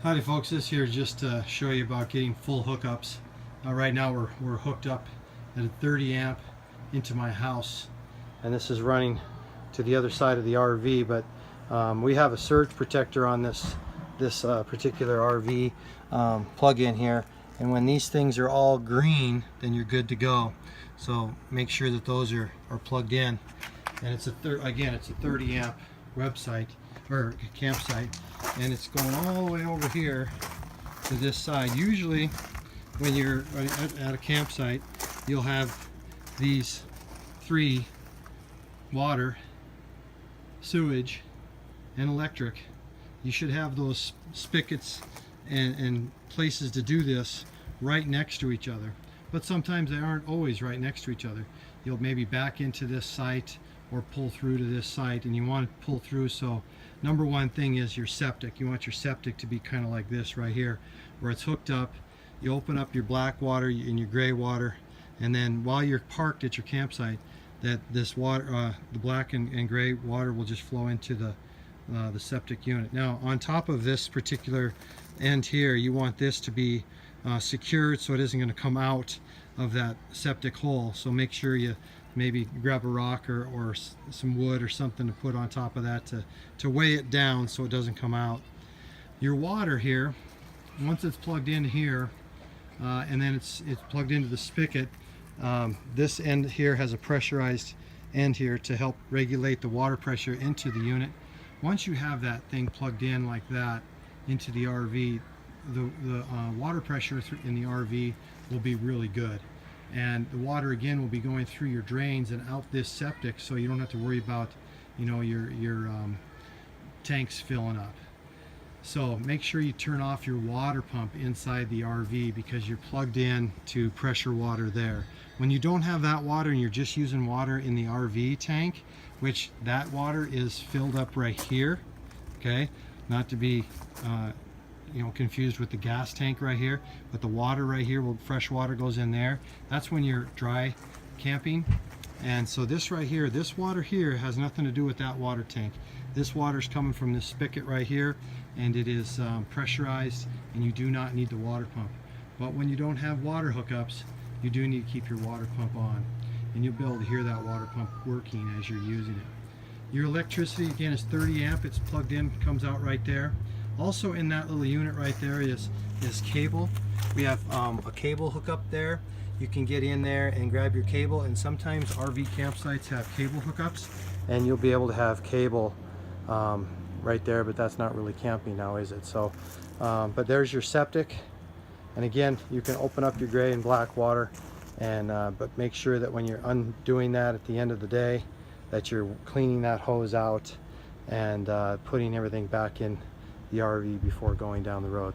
Howdy folks, this here is just to show you about getting full hookups. Right now we're hooked up at a 30 amp into my house, and this is running to the other side of the RV, but we have a surge protector on this particular RV plug-in here, and when these things are all green, then you're good to go. So make sure that those are plugged in, and it's again it's a 30 amp website or campsite, and it's going all the way over here to this side. Usually when you're at a campsite, you'll have these three: water, sewage, and electric. You should have those spigots and places to do this right next to each other, but sometimes they aren't always right next to each other. You'll maybe back into this site or pull through to this site, and you want to pull through. So number one thing is your septic. You want your septic to be kind of like this right here, where it's hooked up. You open up your black water and your gray water, and then while you're parked at your campsite, that this water, the black and gray water, will just flow into the septic unit. Now on top of this particular end here, you want this to be secured so it isn't going to come out of that septic hole. So make sure you maybe grab a rock or some wood or something to put on top of that to weigh it down so it doesn't come out. Your water here, once it's plugged in here, and then it's plugged into the spigot, this end here has a pressurized end here to help regulate the water pressure into the unit. Once you have that thing plugged in like that into the RV, the water pressure in the RV will be really good, and the water again will be going through your drains and out this septic, so you don't have to worry about, you know, your tanks filling up. So make sure you turn off your water pump inside the RV, because you're plugged in to pressure water there. When you don't have that water and you're just using water in the RV tank, which that water is filled up right here, okay, not to be you know, confused with the gas tank right here, but the water right here, fresh water goes in there. That's when you're dry camping. And so this right here, this water here has nothing to do with that water tank. This water is coming from this spigot right here, and it is pressurized, and you do not need the water pump. But when you don't have water hookups, you do need to keep your water pump on, and you'll be able to hear that water pump working as you're using it. Your electricity again is 30 amp. It's plugged in, comes out right there. Also in that little unit right there is cable. We have a cable hookup there. You can get in there and grab your cable, and sometimes RV campsites have cable hookups, and you'll be able to have cable right there, but that's not really camping now, is it? So but there's your septic, and again, you can open up your gray and black water, and but make sure that when you're undoing that at the end of the day, that you're cleaning that hose out and putting everything back in the RV before going down the road.